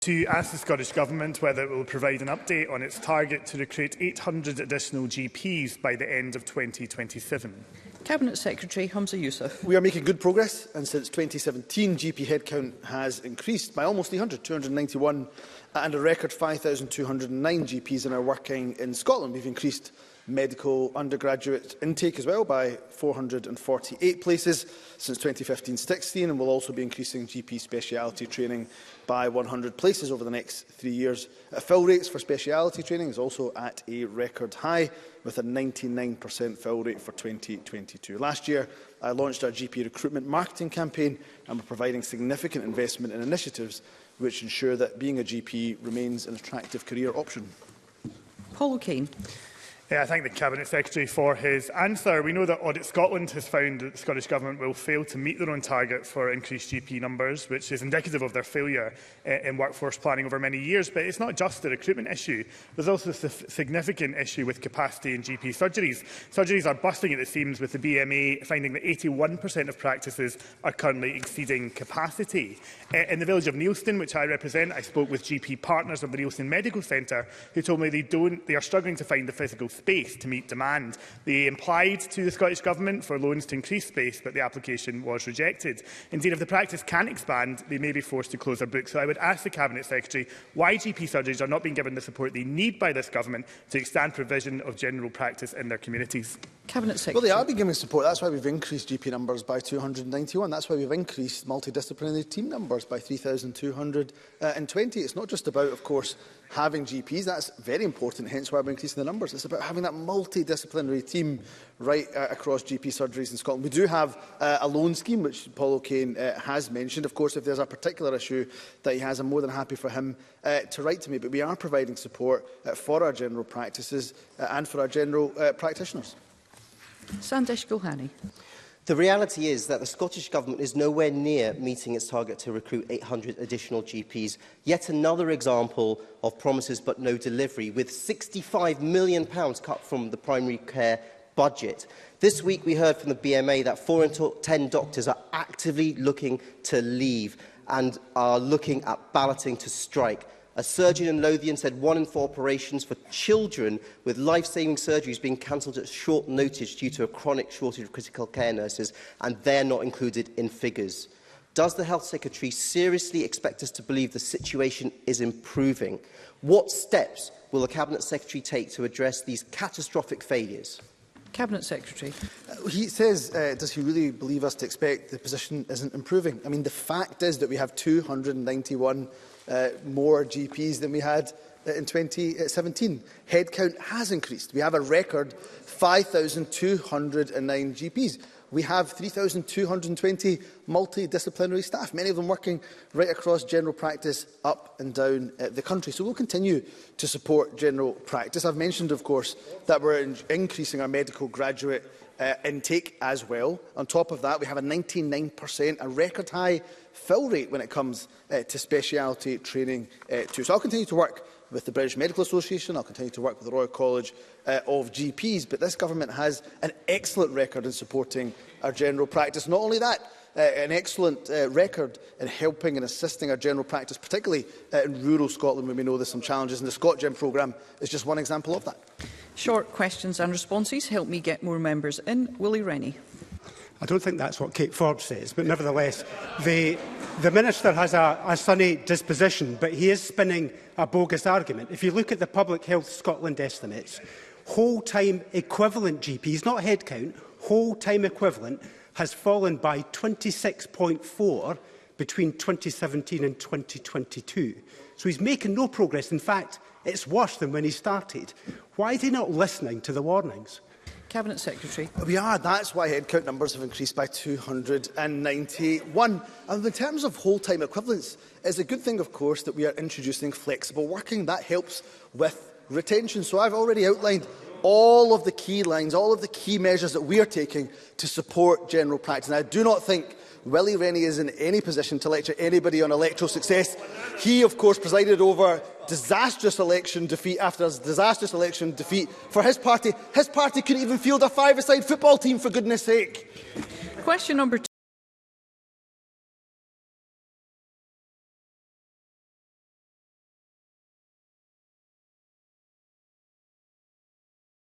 To ask the Scottish Government whether it will provide an update on its target to recruit 800 additional GPs by the end of 2027. Cabinet Secretary Humza Yousaf. We are making good progress, and since 2017 GP headcount has increased by almost 300, 291, and a record 5,209 GPs are now working in Scotland. We've increased medical undergraduate intake as well by 448 places since 2015-16, and will also be increasing GP speciality training by 100 places over the next 3 years. Fill rates for speciality training is also at a record high, with a 99% fill rate for 2022. Last year, I launched our GP recruitment marketing campaign, and we're providing significant investment in initiatives which ensure that being a GP remains an attractive career option. Paul O'Kane. I thank the Cabinet Secretary for his answer. We know that Audit Scotland has found that the Scottish Government will fail to meet their own target for increased GP numbers, which is indicative of their failure in workforce planning over many years. But it's not just the recruitment issue. There's also a significant issue with capacity in GP surgeries. Surgeries are busting at the seams, with the BMA finding that 81% of practices are currently exceeding capacity. In the village of Neilston, which I represent, I spoke with GP partners of the Neilston Medical Centre, who told me they are struggling to find the physical space to meet demand. They applied to the Scottish Government for loans to increase space, but the application was rejected. Indeed, if the practice can't expand, they may be forced to close their books. So I would ask the Cabinet Secretary why GP surgeries are not being given the support they need by this Government to extend provision of general practice in their communities. Cabinet Secretary. Well, they are being given support. That's why we've increased GP numbers by 291. That's why we've increased multidisciplinary team numbers by 3,220. It's not just about, of course, having GPs. That's very important, hence why we're increasing the numbers. It's about having that multidisciplinary team right across GP surgeries in Scotland. We do have a loan scheme, which Paul O'Kane has mentioned. Of course, if there's a particular issue that he has, I'm more than happy for him to write to me. But we are providing support for our general practices and for our general practitioners. Sandesh Gohani. The reality is that the Scottish Government is nowhere near meeting its target to recruit 800 additional GPs. Yet another example of promises but no delivery, with £65 million cut from the primary care budget. This week we heard from the BMA that 4 in 10 doctors are actively looking to leave and are looking at balloting to strike. A surgeon in Lothian said 1 in 4 operations for children with life-saving surgeries being cancelled at short notice due to a chronic shortage of critical care nurses, and they're not included in figures. Does the Health Secretary seriously expect us to believe the situation is improving? What steps will the Cabinet Secretary take to address these catastrophic failures? Cabinet Secretary. He says, does he really believe us to expect the position isn't improving? I mean, the fact is that we have 291 more GPs than we had in 2017. Headcount has increased. We have a record 5,209 GPs. We have 3,220 multidisciplinary staff, many of them working right across general practice up and down the country. So we'll continue to support general practice. I've mentioned, of course, that we're increasing our medical graduate intake as well. On top of that, we have a 99%, a record high fill rate when it comes to speciality training too. So I'll continue to work with the British Medical Association, I'll continue to work with the Royal College of GPs, but this Government has an excellent record in supporting our general practice. Not only that, an excellent record in helping and assisting our general practice, particularly in rural Scotland, where we know there's some challenges, and the ScotGem programme is just one example of that. Short questions and responses. Help me get more members in. Willie Rennie. I don't think that's what Kate Forbes says, but nevertheless, the Minister has a sunny disposition, but he is spinning a bogus argument. If you look at the Public Health Scotland estimates, whole-time equivalent GPs, not headcount, whole-time equivalent, has fallen by 26.4 between 2017 and 2022. So he's making no progress. In fact, it's worse than when he started. Why is he not listening to the warnings? Cabinet Secretary. We are. That's why headcount numbers have increased by 291. And in terms of whole-time equivalents, it's a good thing, of course, that we are introducing flexible working. That helps with retention. So I've already outlined all of the key lines, all of the key measures that we are taking to support general practice. And I do not think Willie Rennie is in any position to lecture anybody on electoral success. He, of course, presided over disastrous election defeat after disastrous election defeat for his party. His party couldn't even field a five-a-side football team, for goodness sake. Question number